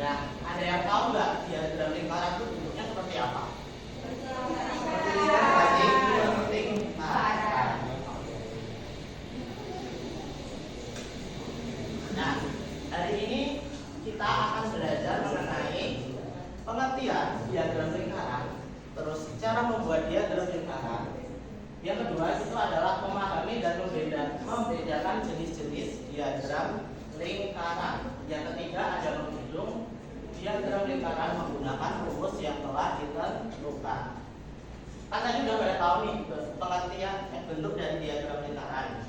Nah, ada yang tahu nggak diagram lingkaran itu bentuknya seperti apa? Nah, hari ini kita akan belajar mengenai pengertian diagram lingkaran, terus cara membuat diagram lingkaran. Yang kedua itu adalah memahami dan membedakan jenis-jenis diagram lingkaran. Yang ketiga ada menghitung diagram lingkaran menggunakan rumus yang telah ditentukan. Kan tadi udah pada tahu nih pengertian bentuk dari diagram lingkaran.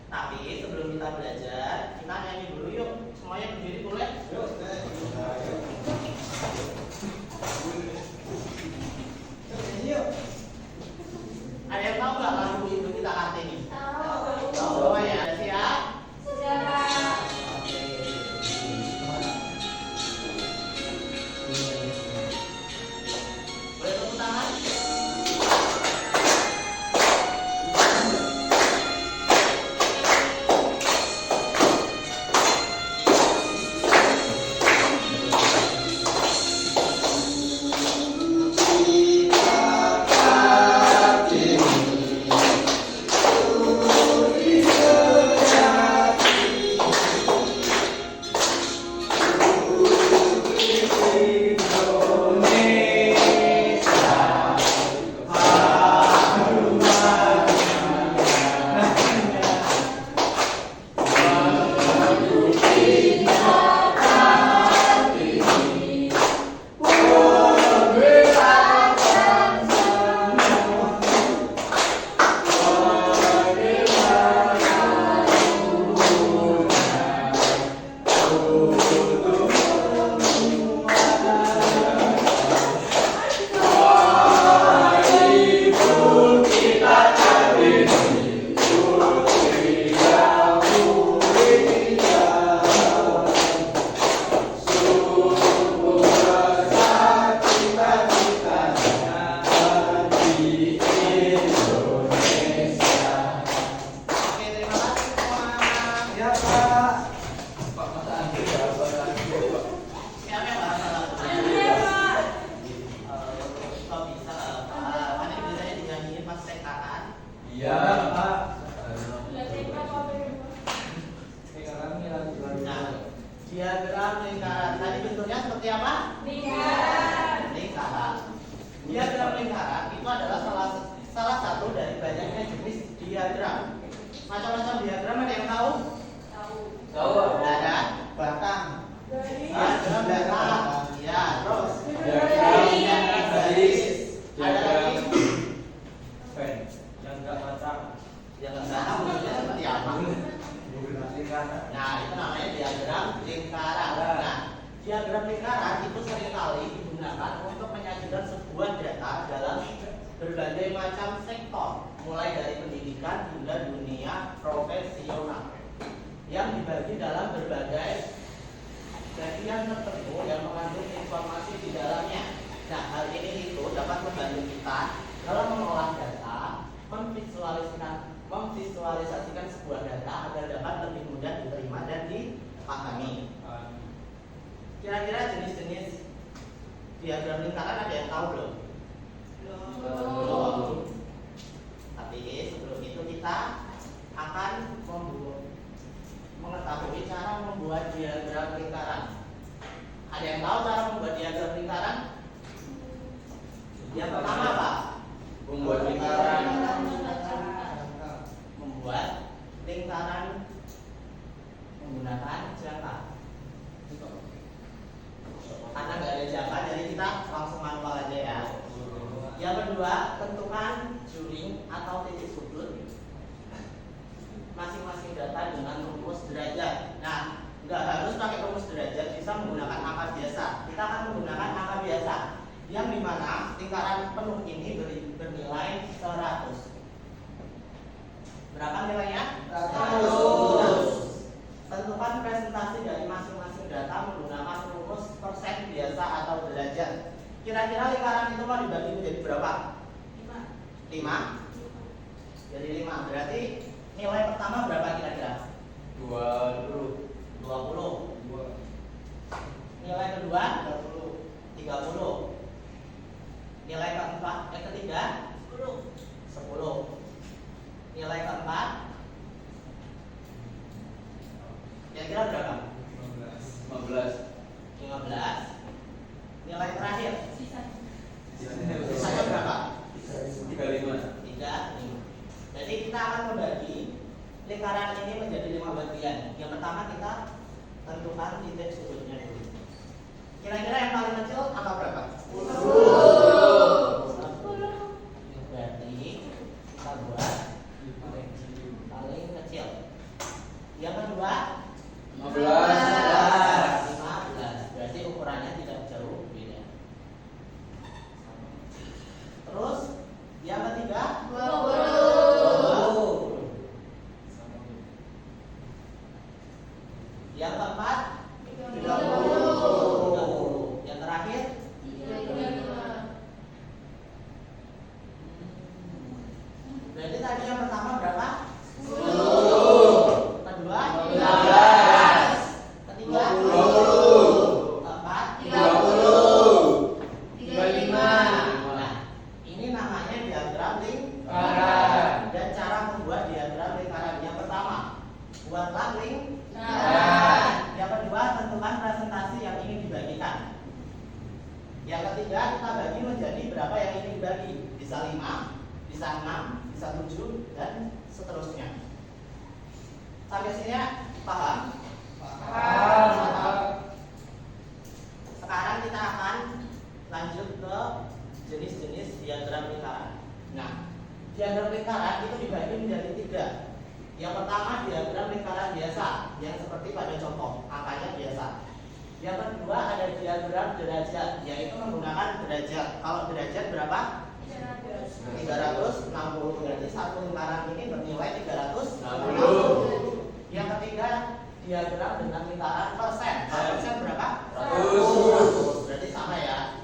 Tapi sebelum kita belajar, kita nyanyi dulu yuk. Semuanya berdiri boleh? Yuk. Ada yang tahu nggak lagu itu kita artinya? Tahu. Tahu ya? Siap? Siap. Boleh tepuk tangan? Diagram lingkaran. Tadi bentuknya seperti apa? Lingkaran. Diagram lingkaran itu adalah salah satu dari banyaknya jenis diagram. Macam-macam diagram ada yang tahu? Tahu. Ada batang. Diagram batang. Ya, terus. Diagram garis. Ada lagi. Yang enggak batang. Yang enggak batang bentuknya seperti apa? Nah, itu namanya diagram lingkaran. Nah, diagram lingkaran itu seringkali digunakan untuk menyajikan sebuah data dalam berbagai macam sektor, mulai dari pendidikan hingga dunia profesional, yang dibagi dalam berbagai bagian tertentu yang mengandung informasi di dalamnya. Nah, hal ini itu dapat membantu kita dalam mengolah data, memvisualisasikan sebuah data agar dapat lebih mudah diterima dan dipahami. Kira-kira jenis-jenis diagram lingkaran ada yang tahu belum? Belum. Tapi sebelum itu kita akan mengetahui cara membuat diagram lingkaran. Ada yang tahu cara membuat diagram lingkaran? Yang pertama apa? Membuat lingkaran menggunakan jangka. Karena nggak ada jangka, jadi kita langsung manual aja ya. Yang kedua, tentukan juring atau titik sudut masing-masing data dengan rumus derajat. Nah, nggak harus pakai rumus derajat, bisa menggunakan angka biasa. Kita akan menggunakan angka biasa, yang dimana lingkaran penuh ini bernilai 100. Berapa nilainya? 100. Tentukan presentasi dari masing-masing data menggunakan rumus persen biasa atau derajat. Kira-kira lingkaran itu mau dibagi menjadi berapa? 5. Jadi 5. Berarti nilai pertama berapa kira-kira? 20. 20. 15. Nilai terakhir sisanya berapa? 35. Jadi kita akan membagi lingkaran ini menjadi 5 bagian. Yang pertama kita tentukan titik sudutnya dulu. Kira-kira yang paling kecil angka berapa? 10. Berarti kita buat paling kecil. Yang kedua 15. Berarti ukurannya tidak jauh beda. Terus yang ketiga 20. Yang keempat 30. Yang terakhir 35. Berarti tadi yang pertama berapa? 10. Kedua 15. Ketiga 20. Keempat 30. 35. Nah, ini namanya diagram lingkaran. Dan cara membuat diagram lingkaran yang pertama, buatlah lingkaran. Yang kedua, tentukan presentasi yang ingin dibagikan. Yang ketiga, kita bagi menjadi berapa yang ingin dibagi. Bisa 5, bisa 6, bisa 7, dan seterusnya. Sampai sini paham? Paham. Sekarang kita akan lanjut ke jenis-jenis diagram lingkaran. Nah, diagram lingkaran itu dibagi menjadi 3. Yang pertama diagram lingkaran biasa, yang seperti pada contoh, angkanya biasa. Yang kedua ada diagram derajat, yaitu menggunakan derajat. Kalau derajat berapa? 360. Berarti satu lingkaran ini bernilai 360. Yang ketiga diagram dengan lingkaran persen. Persen berapa? 100. Berarti sama ya.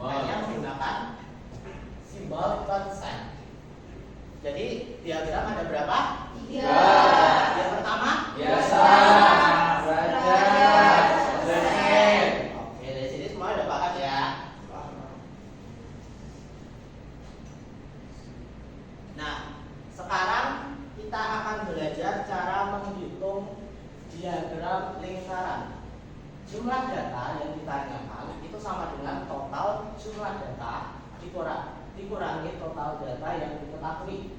Hanya menggunakan simbol persen. Jadi diagram ada berapa? 3. Yang pertama biasa, derajat, persen. Oke, dari sini semua udah paham ya. Nah, sekarang kita akan belajar cara menghitung diagram lingkaran. Jumlah data yang ditanyakan itu sama dengan total jumlah data dikurangi total data yang diketahui.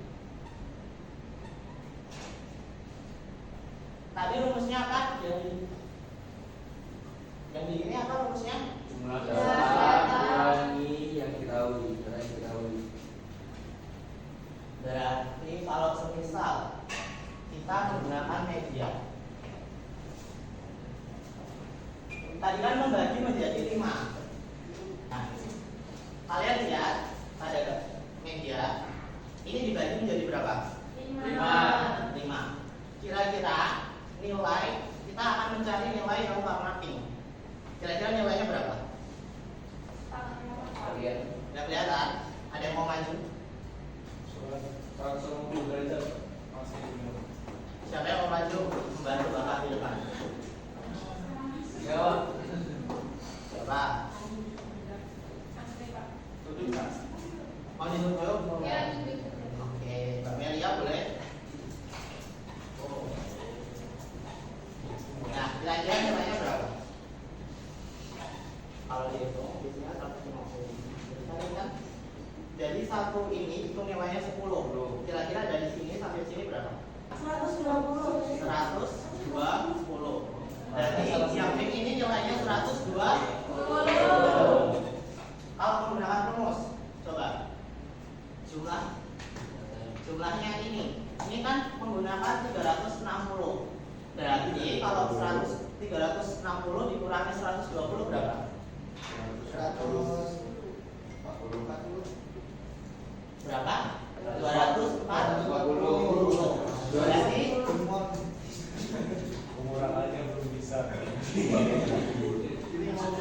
Tadi rumusnya apa? Yang di ini apa rumusnya? Jumlah data dikurangi yang diketahui. Berarti kalau semisal kita menggunakan media, tadi kan membagi menjadi 5. Nah, kalian lihat pada media ini dibagi menjadi berapa? 5. Kira-kira nilai, kita akan mencari nilai yang warna pink. Kira-kira nilainya berapa? Nggak kelihatan? Ada yang mau maju? 180 derajat. Siapa yang mau maju? Membantu bapak di depan. Jawab. Siapa? Duduk Pak. Mau duduk dulu? Oke, Mbak Melia boleh? Nah, kira-kira nilainya berapa? Kalau dihitung biasanya 150. Jadi satu ini itu nilainya 10. Kira-kira dari sini sampai sini berapa? 120. 120. Berarti yang pink ini nilainya 120. Kalau menggunakan rumus, coba jumlahnya ini kan menggunakan 360. Berarti kalau 360 dikurangi 120 berapa? 140. Berapa? 240. Berarti Pengurangannya belum bisa.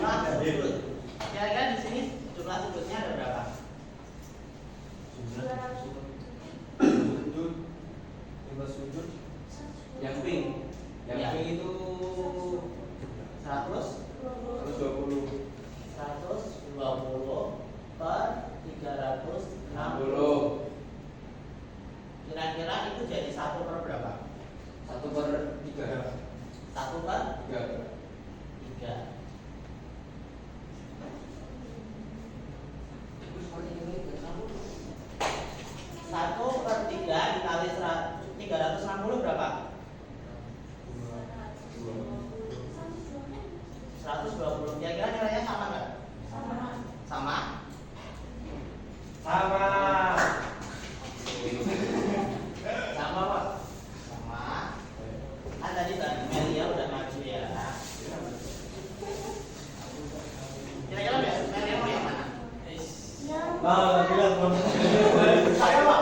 jumlah sudut. Kira-kira di sini jumlah sudutnya ada berapa? Sudut yang pink. Yang Ya. pink itu 120 per 360. Kira-kira itu jadi 1 per berapa? 1/3. 1 per 3. 1/3 dikali 360 berapa? 120. Kira-kira nilainya sama nggak? Sama? Sama. Sama Pak? Sama. Kan tadi Mbak Melia udah maju ya. Kira-kira Mbak Melia mau yang mana? Bilang belum. Saya Pak.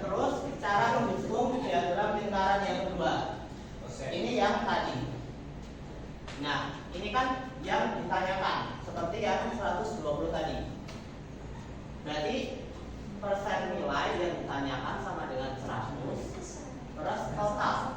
Terus cara menghitung diagram lingkaran yang kedua. Ini yang tadi. Nah, ini kan yang ditanyakan seperti yang 120 tadi. Berarti persen nilai yang ditanyakan sama dengan 100 terus total.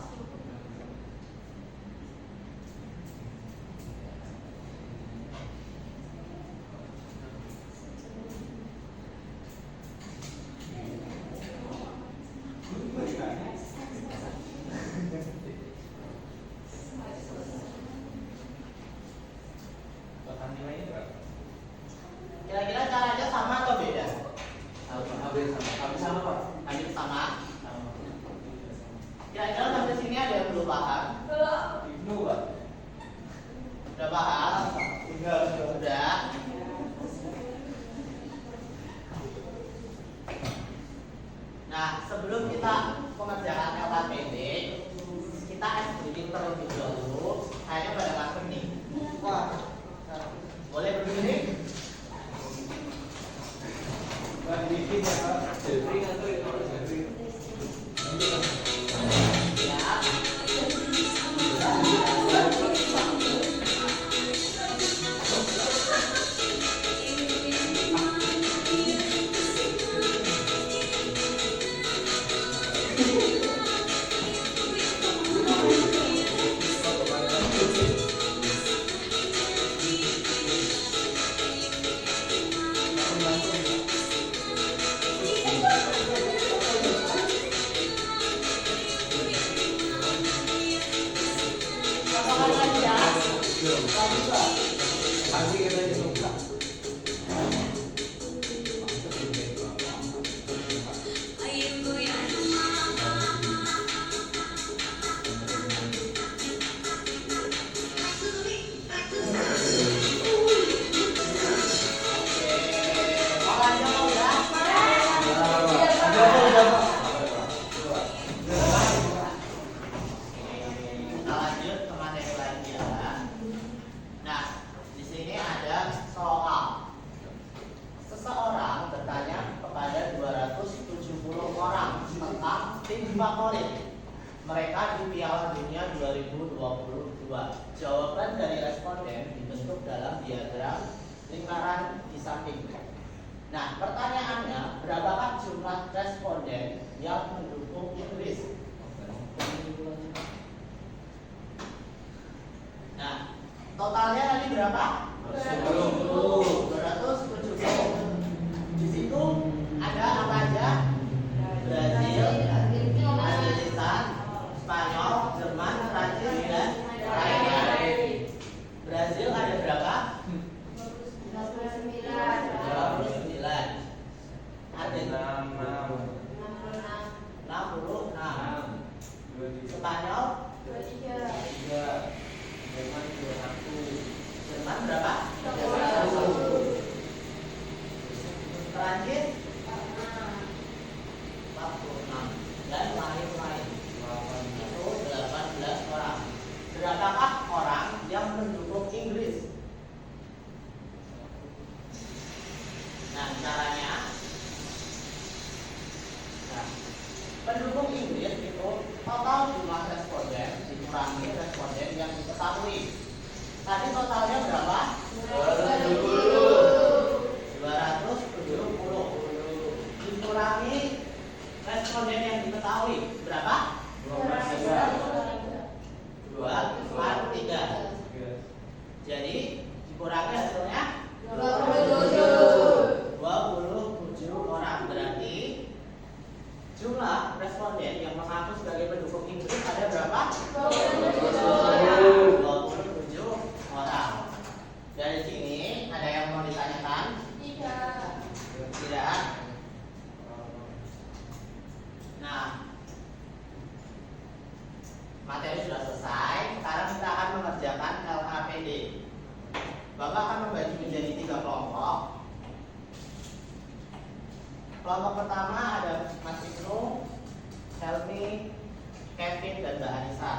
Total nilainya berapa? Kira-kira caranya sama atau beda? Hampir sama Pak. Hampir sama. Kira-kira sampai sini ada yang belum paham? Ibnu Pak. Udah paham? Udah. Nah, sebelum kita mengerjakan LKPD, kita explain terlebih dahulu. Kayaknya pada ngantuk nih. Boleh berdiri? Pak dibikin ya Pak. Jeffrey atau itu Jeffrey. Ya. Pagi kita dibuka. Kita lanjut ke materi lain ya. Nah, di sini ada soal. Seseorang bertanya kepada 270 orang tentang tim favorit mereka di Piala Dunia 2022. Jawaban dari responden dibentuk dalam diagram lingkaran di samping. Nah, pertanyaannya, berapakah jumlah responden yang mendukung Inggris? Nah, totalnya tadi berapa? 270. Di situ ada apa aja? Brazil, Afghanistan, Spanyol, Jerman, Prancis, dan lainnya. Brazil ada berapa? 29. Argentina 66. Spanyol 23. Jerman 21. Jerman berapa? 31. Prancis 46 dan lain-lain. Itu 18 orang. Berapakah orang yang mendukung Inggris? Nah, caranya, nah, pendukung Inggris itu total jumlah responden dikurangi responden yang diketahui. Tadi totalnya berapa? 270 dikurangi responden yang diketahui berapa? 2/3. Jadi dikurangi hasilnya 27. pekerjaan. Nah, materi sudah selesai. Sekarang kita akan mengerjakan LKPD. Bapak akan membagi menjadi 3 kelompok. Kelompok pertama ada Mas Ibnu, Helmi, Kevin, dan Mbak Anissa.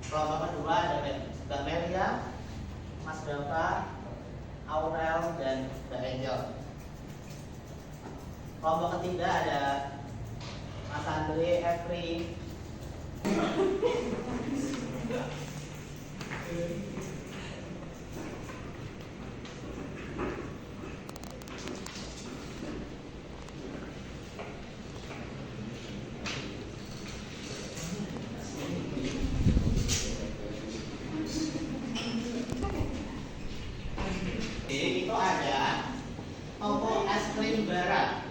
Kelompok kedua ada Mbak Melia, Mas Dava, Aurel, dan Mbak Angel. Kelompok ketiga ada Mas Andre, Efri, itu ada toko es krim barat.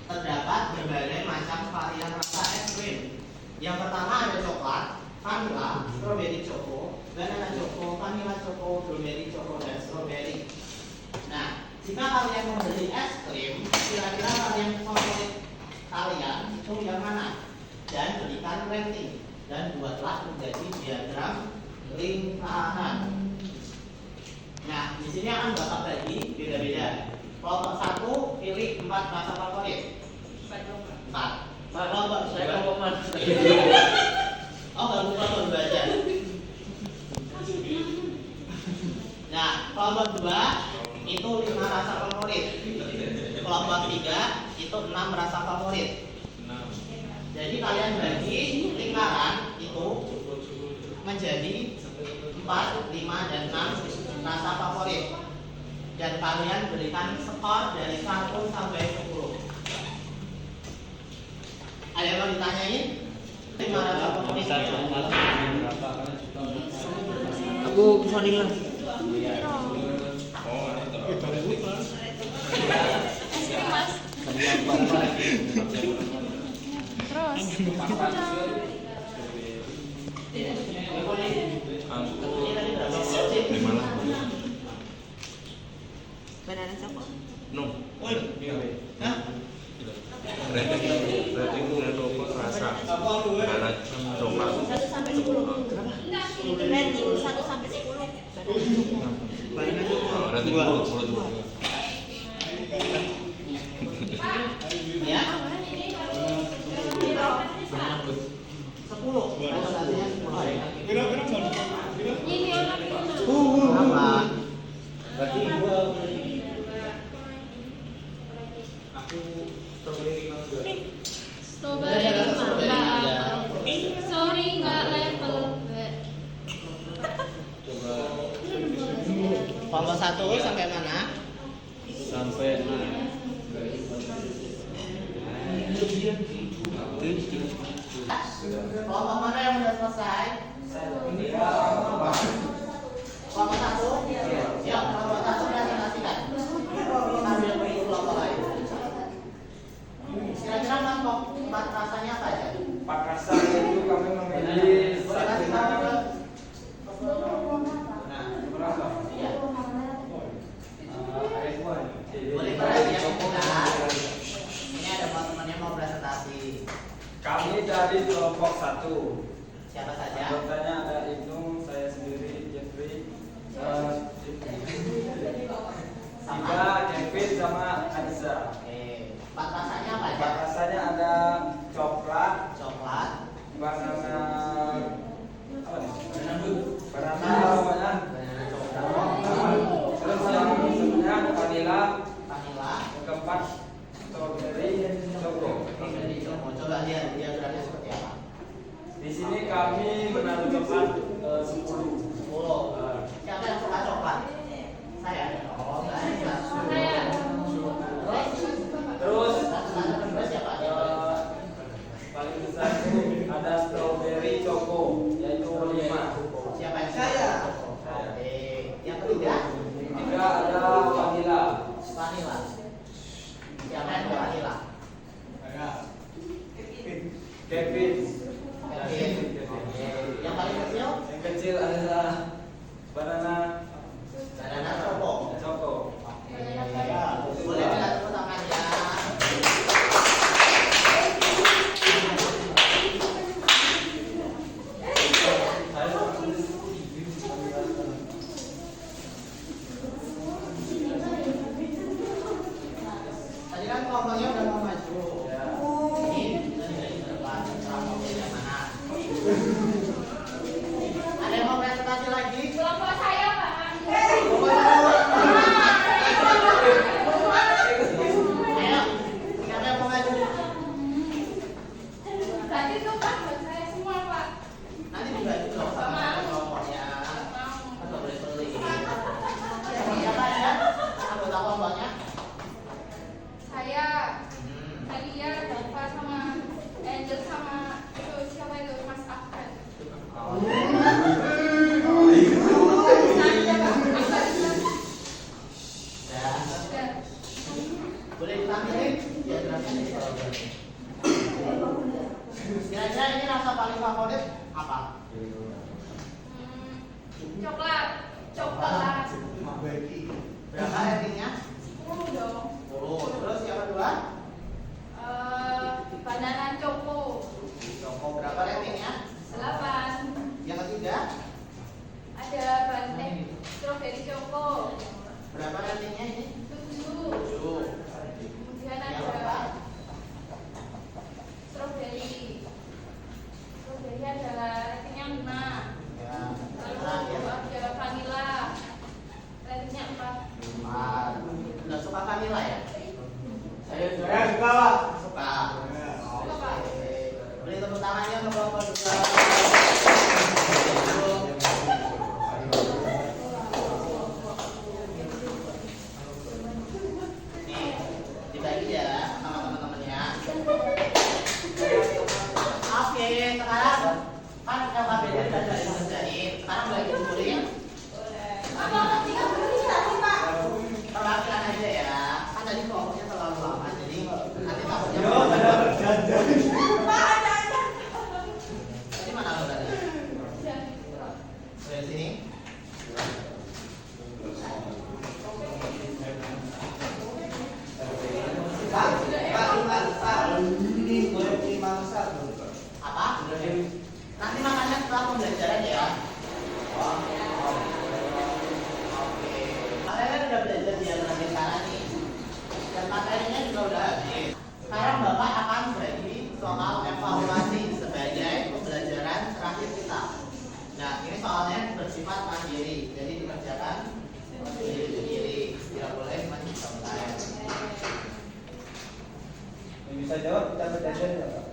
Terdapat berbagai macam varian rasa es krim. Yang pertama ada coklat, vanilla, strawberry choco, banana choco, vanilla choco, blueberry choco, dan strawberry. Nah, jika kalian membeli es krim, kira-kira varian favorit kalian itu yang mana? Dan berikan rating dan buatlah menjadi diagram lingkaran. Nah, di sini akan Bapak bagi beda-beda. Kelompok 1 pilih 4 rasa favorit. 4. Kelompok Saya kelompok mana? Oh, baru kelompok 2 aja. Nah, kelompok 2 itu 5 rasa favorit. Kelompok 3 itu 6 rasa favorit. Jadi kalian bagi lingkaran itu menjadi 4, 5, dan 6 rasa favorit. Dan kalian berikan skor dari 1 sampai 10. Ada yang mau ditanyain? 5 rasa favoritnya. Aku vanilla. Banana choco. No. Hah? Rating rasa banana coklat. 1 sampai 10. Rating 1 sampai 10. Rating 10. Ya? 10. Ini orang Apa? Berarti gua aku strawberry 5 strawberry mangga. Sorry nggak level. Coba Kelompok 1 sampai mana? sampai Kelompok mana yang sudah selesai? Kelompok 1? Siap, kelompok 1 presentasikan. Sambil menunggu kelompok lain. Kira-kira empat rasanya apa aja? 4 rasa itu kami memilih Boleh kasih tahu ke? Nah, berapa? Iya. iPhone. Boleh perhatian sebentar. Ini ada teman-teman yang mau presentasi. Kami dari kelompok 1. Siapa saja? Anggotanya ada Ibnu, saya sendiri, Jeffrey, Siva, Kevin, sama Anissa. Oke. Empat rasanya apa aja? 4 rasanya ada coklat, Coklat, banana, apa nih? Banana banana. Terus yang berikutnya vanilla, vanilla, yang keempat strawberry, choco. strawberry, choco. Coba lihat diagramnya seperti apa. Di sini kami menaruh coklat 10. 10. Siapa yang suka coklat? Saya. Oh, saya. Saya. Terus Satu-satu kedua siapa aja? paling besar itu ada strawberry choco, yaitu 5. Siapa yang saya? Oke. Yang ketiga? Tiga ada vanilla. Vanilla. Siapa yang vanilla? Kevin. Kevin. Oke. Yang paling kecil? Yang kecil ada banana Banana choco. choco. Oke. kan kelompoknya udah mau maju. Ya. Ini dari depan kelompok yang mana? Ada yang mau presentasi lagi? Kelompok saya, Pak. Ayo, siapa yang mau maju? Tadi tuh Pak buat saya semua, Pak. Nanti dibagi dong sama kelompoknya. Kan nggak boleh pelit. Siapa ya? Anggota kelompoknya? Saya, Nadia, Dava sama Angel sama itu siapa itu Mas Afgan. Ya. Dan Boleh ditampilin? Ya, jelaskan di bawah. Kira-kira ini rasa paling favorit apa? coklat, coklat. Berapa ratingnya? 10 dong. 10. Terus yang kedua? Banana choco. Joko berapa ratingnya? 8. Yang ketiga? Ada strawberry choco. Berapa ratingnya ini? 7. 7. Kemudian Yang ada keempat? strawberry. Strawberry ada ratingnya 5. Ya. Lalu Terakhir? ada vanilla. Ratingnya 4. 4. Nggak suka vanilla ya? Saya suka, Pak. Suka. Suka, Pak. Oke. Beri tepuk tangannya untuk kelompok 2. Nih, dibagi ya sama teman-temannya. Oke, sekarang kan LKPD udah dari ngerjain. Sekarang boleh dikumpulin. Perwakilan aja ya. Kan tadi kelompoknya terlalu lama, jadi nanti takutnya. Yo, ada berjanjian. Tadi mana lo tadi? Dari sini. Apa? Nanti makannya setelah pembelajaran ya. Oke. Kalian kan udah belajar di nanti sekarang nih. Dan materinya juga udah habis. Sekarang Bapak akan bagi soal evaluasi sebagai pembelajaran terakhir kita. Nah, ini soalnya bersifat mandiri, jadi dikerjakan sendiri-sendiri. Tidak boleh mencontoh. Yang bisa jawab kita berjanjian nggak, Pak?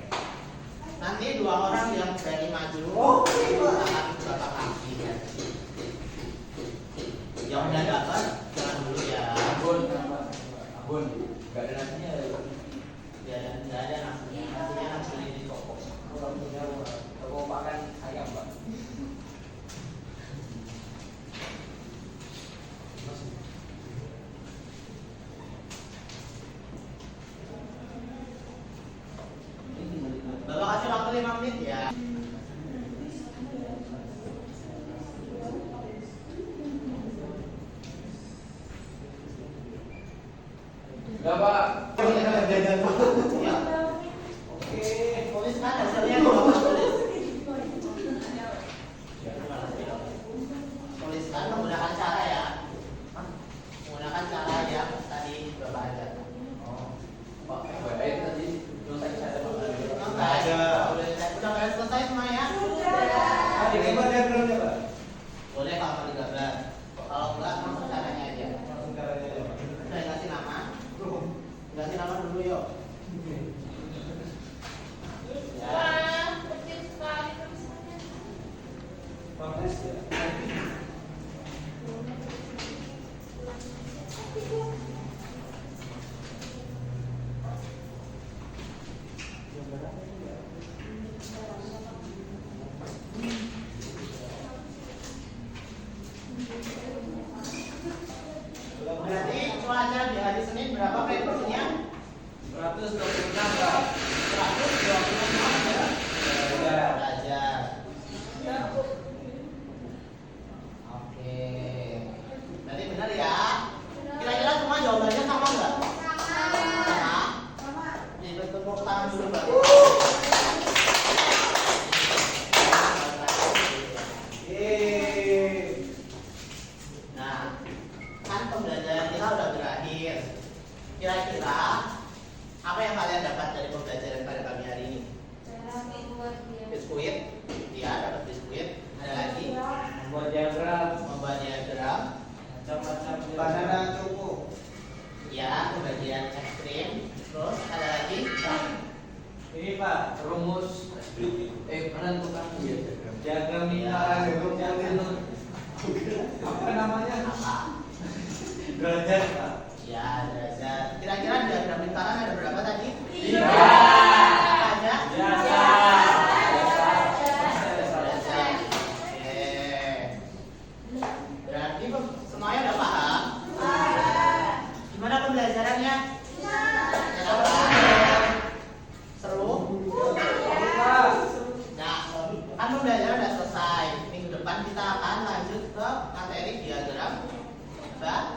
Nanti 2 orang yang berani maju akan berapa kaki. Yang udah dapat jangan dulu ya. Abun, nggak ada nasinya. Ya, dan nggak ada nasinya. Nasinya harus beli di toko. Kalau punya toko makan ayam, Pak. Bapak kasih waktu 5 menit ya. Enggak, Pak. Ya. Oke, tuliskan hasilnya di Bapak tulis. Tuliskan menggunakan cara ya. Menggunakan cara yang tadi Bapak ajar. Pak, baik tadi belum saya catat, Pak. Nggak ada. Udah kalian selesai semua ya? Ah, di gambar dia belumnya, Pak. Boleh kalau mau digambar. Kalau enggak, langsung caranya aja. Langsung caranya aja, Pak. Udah kasih nama. Kasih nama dulu yuk. Ya. Wah, kecil sekali tulisannya. Bagus ya. Berarti pelajaran di hari Senin berapa frekuensinya? 126, Pak. 126 ya. Belajar. Oke. Berarti benar ya? Kira-kira semua jawabannya sama nggak? Sama. Jadi tepuk tangan dulu Mbak. Nah, kan pembelajaran kita udah berakhir. Kira-kira rumus menentukan Diagram lingkaran kemudian apa namanya? Derajat, Pak. Ya, derajat. Kira-kira diagram lingkaran ada berapa tadi? 3. Ada? Biasa. Derajat. Oke. Berarti semuanya udah paham? Gimana pembelajarannya? Seru? Nah, kan pembelajaran udah selesai. Minggu depan kita akan lanjut ke materi diagram bahan.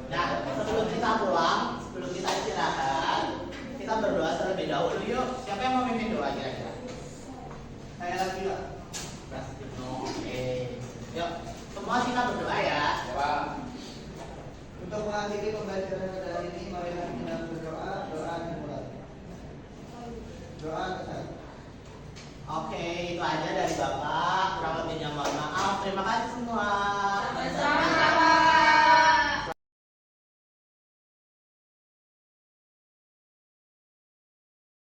Nah, sebelum kita pulang, sebelum kita istirahat, kita berdoa terlebih dahulu yuk. Siapa yang mau mimpin doa kira-kira? Saya lagi yuk. Oke. Yuk, semua kita berdoa ya. Untuk mengakhiri pembelajaran pada hari ini, marilah kita berdoa. Doa dimulai. Doa kesal. Oke, itu aja dari Bapak. Kurang lebihnya mohon maaf. Terima kasih semua. Sama-sama.